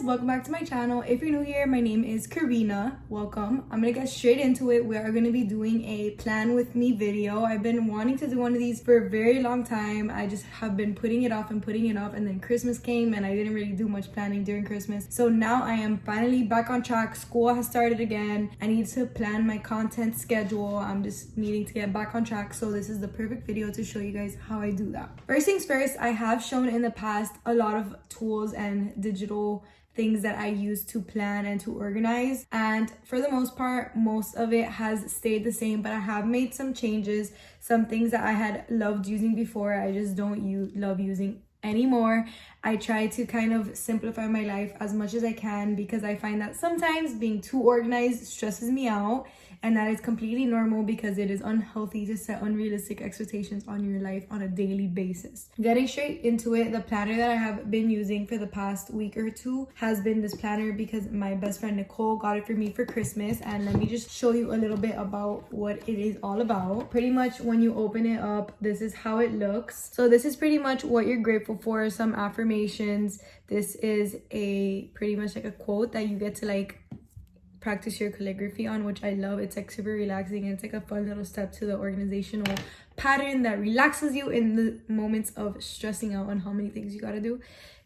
welcome back to my channel. If you're new here, my name is Karina. Welcome. I'm gonna get straight into it. We are gonna be doing a plan with me video. I've been wanting to do one of these for a very long time. I just have been putting it off, and then Christmas came and I didn't really do much planning during Christmas. So now I am finally back on track. School has started again. I need to plan my content schedule. I'm just needing to get back on track. So this is the perfect video to show you guys how I do that. First things first, I have shown in the past a lot of tools and digital things that I use to plan and to organize, and for the most part most of it has stayed the same, but I have made some changes. Some things that I had loved using before I just don't love using anymore. I try to kind of simplify my life as much as I can because I find that sometimes being too organized stresses me out, and that is completely normal because it is unhealthy to set unrealistic expectations on your life on a daily basis. Getting straight into it, the planner that I have been using for the past week or two has been this planner because my best friend Nicole got it for me for Christmas, and let me just show you a little bit about what it is all about. Pretty much when you open it up, this is how it looks. So this is pretty much what you're grateful for, some affirmations. This is pretty much like a quote that you get to like practice your calligraphy on, which I love. It's like super relaxing, and it's like a fun little step to the organizational pattern that relaxes you in the moments of stressing out on how many things you gotta do.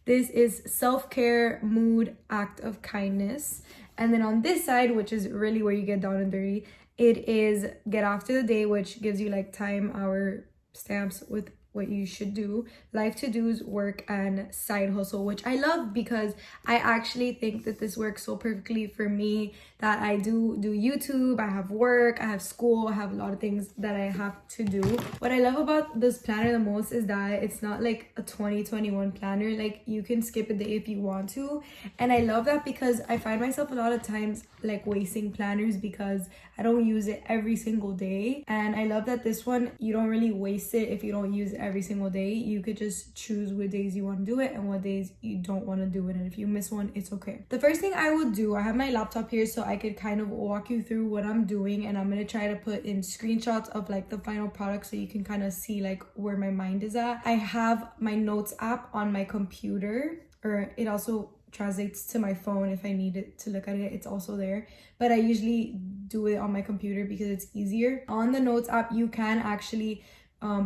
This is self-care, mood, act of kindness. And then on this side, which is really where you get down and dirty, it is get after the day, which gives you like time, hour stamps with what you should do, life to-dos, work, and side hustle, which I love because I actually think that this works so perfectly for me, that I do YouTube, I have work, I have school, I have a lot of things that I have to do. What I love about this planner the most is that it's not like a 2021 planner. Like you can skip a day if you want to, and I love that because I find myself a lot of times like wasting planners because I don't use it every single day. And I love that this one, you don't really waste it if you don't use it every single day. You could just choose what days you want to do it and what days you don't want to do it, and if you miss one, it's okay. The first thing I will do, I have my laptop here so I could kind of walk you through what I'm doing, and I'm going to try to put in screenshots of like the final product so you can kind of see like where my mind is at. I have my notes app on my computer, or it also translates to my phone if I need it to look at it. It's also there, but I usually do it on my computer because it's easier. On the notes app, you can actually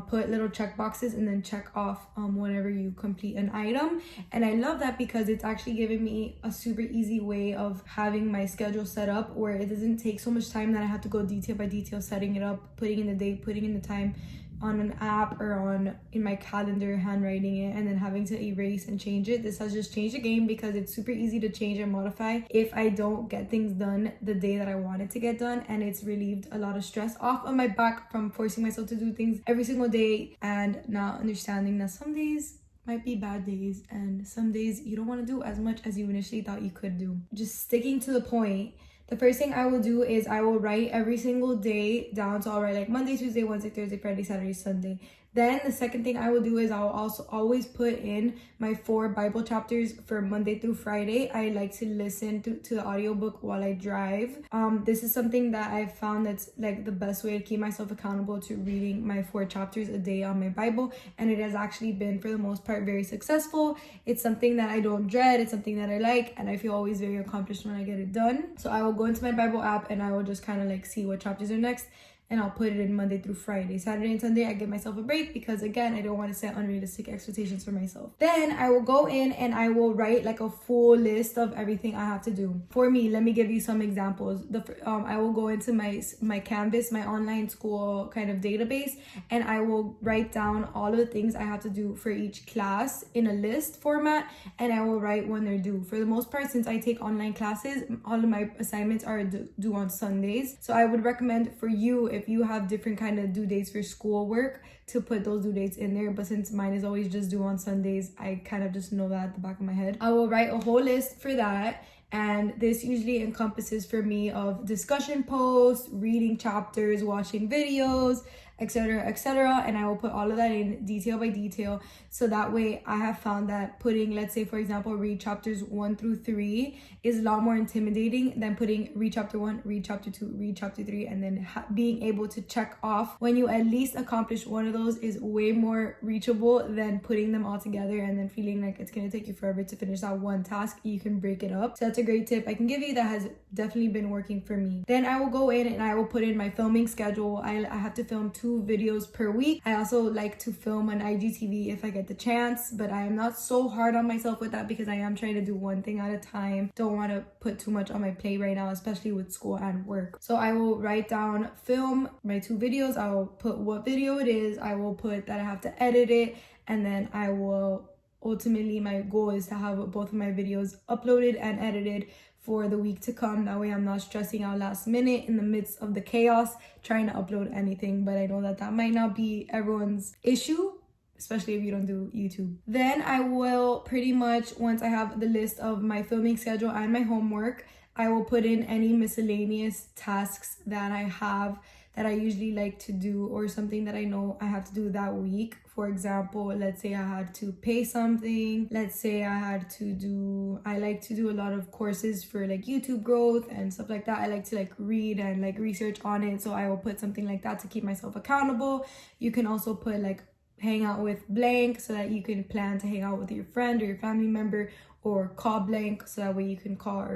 put little check boxes and then check off whenever you complete an item, and I love that because it's actually giving me a super easy way of having my schedule set up where it doesn't take so much time that I have to go detail by detail setting it up, putting in the date, putting in the time on an app or in my calendar, handwriting it, and then having to erase and change it. This has just changed the game because it's super easy to change and modify if I don't get things done the day that I want it to get done, and it's relieved a lot of stress off of my back from forcing myself to do things every single day and not understanding that some days might be bad days and some days you don't want to do as much as you initially thought you could do. Just sticking to the point, the first thing I will do is I will write every single day down. So I'll write like Monday, Tuesday, Wednesday, Thursday, Friday, Saturday, Sunday. Then the second thing I will do is I'll also always put in my 4 Bible chapters for Monday through Friday. I like to listen to the audiobook while I drive. This is something that I found that's like the best way to keep myself accountable to reading my 4 chapters a day on my Bible, and it has actually been for the most part very successful. It's something that I don't dread, it's something that I like, and I feel always very accomplished when I get it done. So I will go into my Bible app and I will just kind of like see what chapters are next, and I'll put it in Monday through Friday. Saturday and Sunday, I give myself a break because again, I don't want to set unrealistic expectations for myself. Then I will go in and I will write like a full list of everything I have to do. For me, let me give you some examples. I will go into my Canvas, my online school kind of database, and I will write down all of the things I have to do for each class in a list format, and I will write when they're due. For the most part, since I take online classes, all of my assignments are due on Sundays. So I would recommend for you, if you have different kind of due dates for schoolwork, to put those due dates in there. But since mine is always just due on Sundays, I kind of just know that at the back of my head. I will write a whole list for that. And this usually encompasses for me of discussion posts, reading chapters, watching videos, etc., etc. And I will put all of that in detail by detail. So that way I have found that putting, let's say for example, read chapters 1 through 3 is a lot more intimidating than putting read chapter 1, read chapter 2, read chapter 3, and then being able to check off when you at least accomplish one of those is way more reachable than putting them all together and then feeling like it's going to take you forever to finish that one task. You can break it up. So that's a great tip I can give you that has definitely been working for me. Then I will go in and I will put in my filming schedule. I have to film 2 videos per week. I also like to film on IGTV if I get the chance, but I am not so hard on myself with that because I am trying to do one thing at a time. Don't want to put too much on my plate right now, especially with school and work. So I will write down, film my 2 videos. I will put what video it is. I will put that I have to edit it, and then I will ultimately, my goal is to have both of my videos uploaded and edited for the week to come. That way I'm not stressing out last minute in the midst of the chaos trying to upload anything. But I know that that might not be everyone's issue, especially if you don't do YouTube. Then I will pretty much, once I have the list of my filming schedule and my homework, I will put in any miscellaneous tasks that I have that I usually like to do, or something that I know I have to do that week. For example, let's say I had to pay something. Let's say I like to do a lot of courses for like YouTube growth and stuff like that. I like to like read and like research on it. So I will put something like that to keep myself accountable. You can also put like hang out with blank so that you can plan to hang out with your friend or your family member, or call blank so that way you can call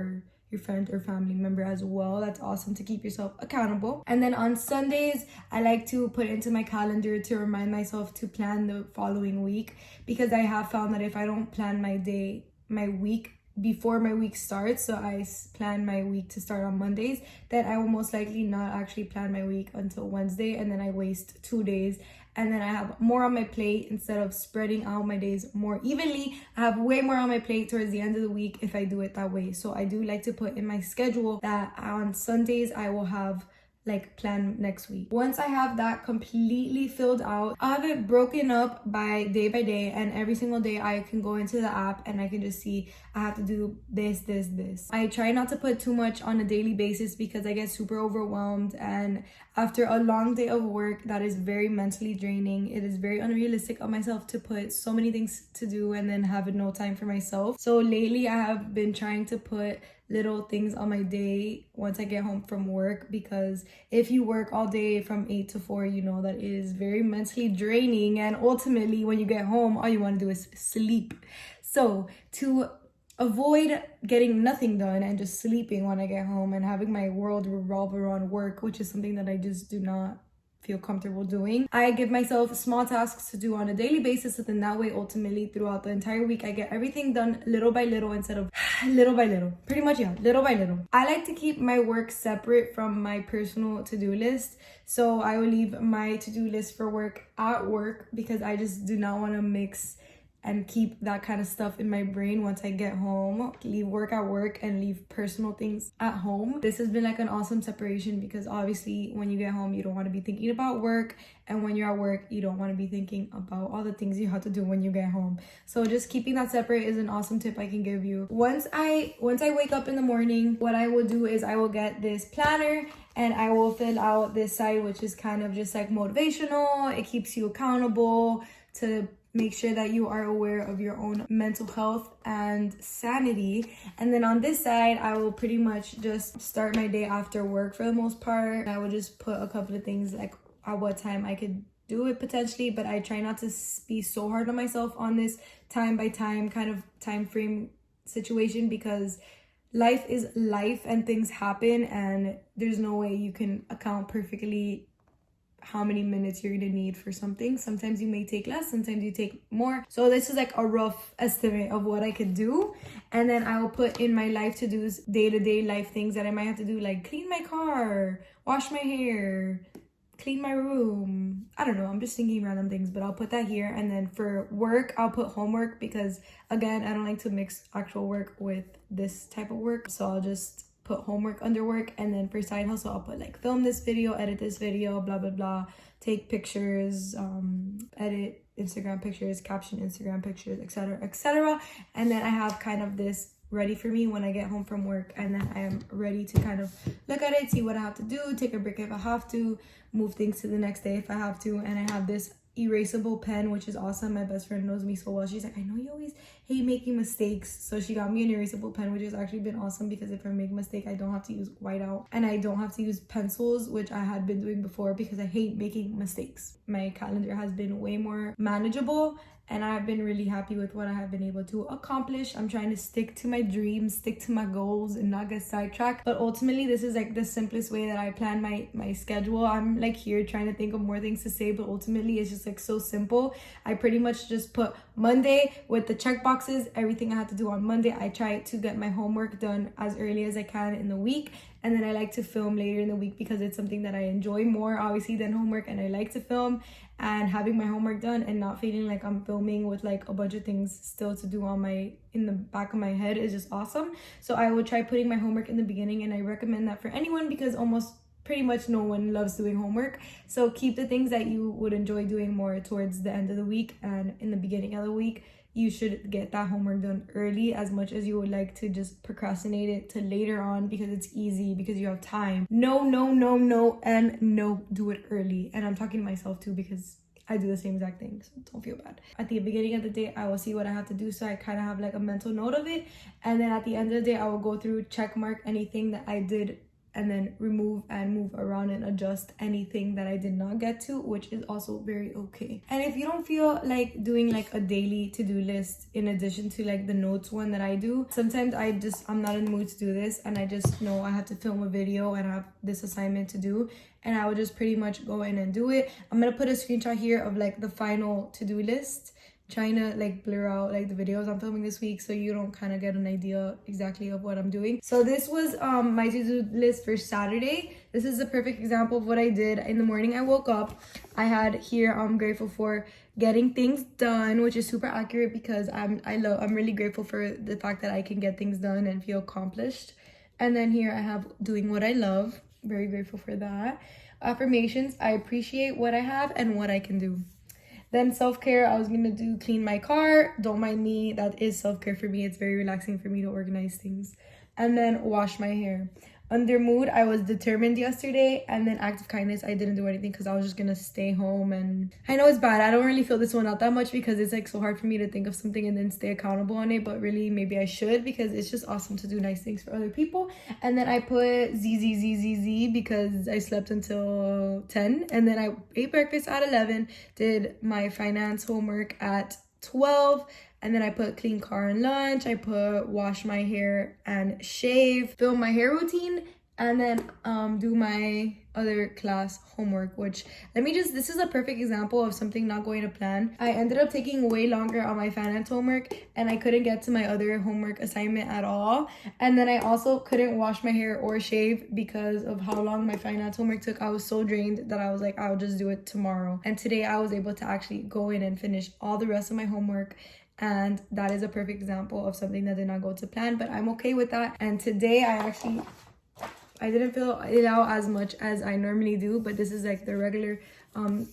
your friend or family member as well. That's awesome to keep yourself accountable. And then on Sundays, I like to put into my calendar to remind myself to plan the following week, because I have found that if I don't plan my week before my week starts, so I plan my week to start on Mondays, then I will most likely not actually plan my week until Wednesday, and then I waste 2 days. And then I have more on my plate instead of spreading out my days more evenly. I have way more on my plate towards the end of the week if I do it that way. So I do like to put in my schedule that on Sundays I will have like plan next week. Once I have that completely filled out, I have it broken up by day, and every single day I can go into the app and I can just see I have to do this. I try not to put too much on a daily basis because I get super overwhelmed, and after a long day of work that is very mentally draining, it is very unrealistic of myself to put so many things to do and then have no time for myself. So lately I have been trying to put little things on my day once I get home from work, because if you work all day from 8 to 4, you know that it is very mentally draining, and ultimately when you get home all you want to do is sleep. So to avoid getting nothing done and just sleeping when I get home and having my world revolve around work, which is something that I just do not feel comfortable doing, I give myself small tasks to do on a daily basis, so then that way ultimately throughout the entire week I get everything done little by little instead of little by little. Pretty much, yeah, little by little. I like to keep my work separate from my personal to-do list, so I will leave my to-do list for work at work, because I just do not want to mix and keep that kind of stuff in my brain once I get home. Leave work at work and leave personal things at home. This has been like an awesome separation, because obviously when you get home you don't want to be thinking about work, and when you're at work you don't want to be thinking about all the things you have to do when you get home. So just keeping that separate is an awesome tip I can give you. Once I wake up in the morning, what I will do is I will get this planner and I will fill out this side, which is kind of just like motivational. It keeps you accountable to make sure that you are aware of your own mental health and sanity. And then on this side, I will pretty much just start my day after work for the most part. I will just put a couple of things like at what time I could do it potentially, but I try not to be so hard on myself on this time by time kind of time frame situation, because life is life and things happen, and there's no way you can account perfectly how many minutes you're gonna need for something. Sometimes you may take less, sometimes you take more. So this is like a rough estimate of what I could do. And then I will put in my life to-dos, day-to-day life things that I might have to do, like clean my car, wash my hair, clean my room. I don't know, I'm just thinking random things, but I'll put that here. And then for work, I'll put homework, because again, I don't like to mix actual work with this type of work. So I'll just put homework under work. And then for side hustle, I'll put like film this video, edit this video, blah blah blah, take pictures, edit Instagram pictures, caption Instagram pictures, etc., etc. And then I have kind of this ready for me when I get home from work, and then I am ready to kind of look at it, see what I have to do, take a break if I have to, move things to the next day if I have to. And I have this erasable pen, which is awesome. My best friend knows me so well. She's like, I know you always hate making mistakes, so she got me an erasable pen, which has actually been awesome, because if I make a mistake, I don't have to use whiteout, and I don't have to use pencils, which I had been doing before because I hate making mistakes. My calendar has been way more manageable, and I've been really happy with what I have been able to accomplish. I'm trying to stick to my dreams, stick to my goals, and not get sidetracked. But ultimately, this is like the simplest way that I plan my schedule. I'm like here trying to think of more things to say, but ultimately it's just like so simple. I pretty much just put Monday with the check boxes, everything I have to do on Monday. I try to get my homework done as early as I can in the week. And then I like to film later in the week because it's something that I enjoy more, obviously, than homework. And I like to film, and having my homework done and not feeling like I'm filming with like a bunch of things still to do in the back of my head is just awesome. So I will try putting my homework in the beginning, and I recommend that for anyone because almost pretty much no one loves doing homework. So keep the things that you would enjoy doing more towards the end of the week, and in the beginning of the week you should get that homework done early, as much as you would like to just procrastinate it to later on because it's easy, because you have time. No, and no, do it early. And I'm talking to myself too, because I do the same exact thing, so don't feel bad. At the beginning of the day, I will see what I have to do, so I kind of have like a mental note of it. And then at the end of the day, I will go through, check mark anything that I did, and then remove and move around and adjust anything that I did not get to, which is also very okay. And if you don't feel like doing like a daily to-do list in addition to like the notes one that I do, sometimes I'm not in the mood to do this, and I just know I have to film a video and I have this assignment to do, and I would just pretty much go in and do it. I'm gonna put a screenshot here of like the final to-do list, trying to like blur out like the videos I'm filming this week so you don't kind of get an idea exactly of what I'm doing. So this was my to-do list for Saturday. This is a perfect example of what I did. In the morning I woke up, I had here I'm grateful for getting things done, which is super accurate because I'm really grateful for the fact that I can get things done and feel accomplished. And then here I have doing what I love, very grateful for that. Affirmations, I appreciate what I have and what I can do. Then self-care, I was gonna do clean my car. Don't mind me, that is self-care for me. It's very relaxing for me to organize things. And then wash my hair. Under mood, I was determined yesterday. And then act of kindness, I didn't do anything because I was just gonna stay home. And I know it's bad, I don't really feel this one out that much because it's like so hard for me to think of something and then stay accountable on it, but really maybe I should, because it's just awesome to do nice things for other people. And then I put ZZZZZ because I slept until 10, and then I ate breakfast at 11, did my finance homework at 12, and then I put clean car and lunch. I put wash my hair and shave, film my hair routine, and then do my other class homework, which this is a perfect example of something not going to plan. I ended up taking way longer on my finance homework, and I couldn't get to my other homework assignment at all. And then I also couldn't wash my hair or shave because of how long my finance homework took. I was so drained that I was like, I'll just do it tomorrow. And today I was able to actually go in and finish all the rest of my homework. And that is a perfect example of something that did not go to plan, but I'm okay with that. And today I didn't fill it out as much as I normally do, but this is like the regular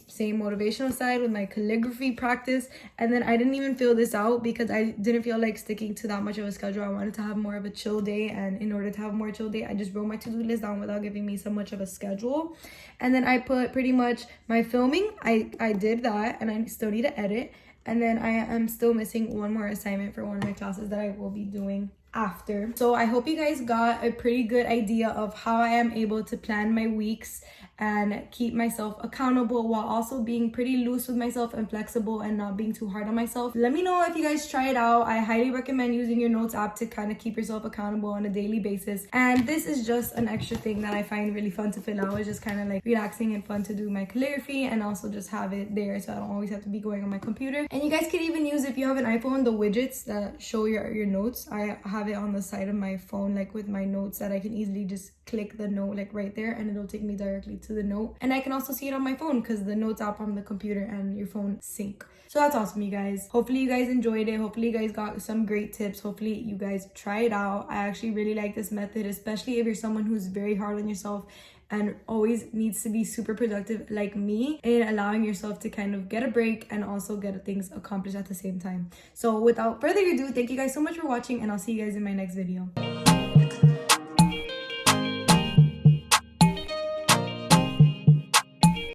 same motivational side with my calligraphy practice. And then I didn't even fill this out because I didn't feel like sticking to that much of a schedule. I wanted to have more of a chill day, and in order to have more chill day, I just wrote my to-do list down without giving me so much of a schedule. And then I put pretty much my filming, I did that, and I still need to edit. And then I am still missing one more assignment for one of my classes that I will be doing after. So I hope you guys got a pretty good idea of how I am able to plan my weeks and keep myself accountable while also being pretty loose with myself and flexible and not being too hard on myself. Let me know if you guys try it out. I highly recommend using your notes app to kind of keep yourself accountable on a daily basis. And this is just an extra thing that I find really fun to fill out. It's just kind of like relaxing and fun to do my calligraphy and also just have it there so I don't always have to be going on my computer. And you guys could even use, if you have an iPhone, the widgets that show your notes. I have it on the side of my phone, like with my notes, that I can easily just click the note like right there and it'll take me directly to the note. And I can also see it on my phone because the notes app on the computer and your phone sync. So that's awesome, you guys. Hopefully you guys enjoyed it. Hopefully you guys got some great tips. Hopefully you guys try it out. I actually really like this method, especially if you're someone who's very hard on yourself and always needs to be super productive like me, in allowing yourself to kind of get a break and also get things accomplished at the same time. So without further ado, thank you guys so much for watching, and I'll see you guys in my next video.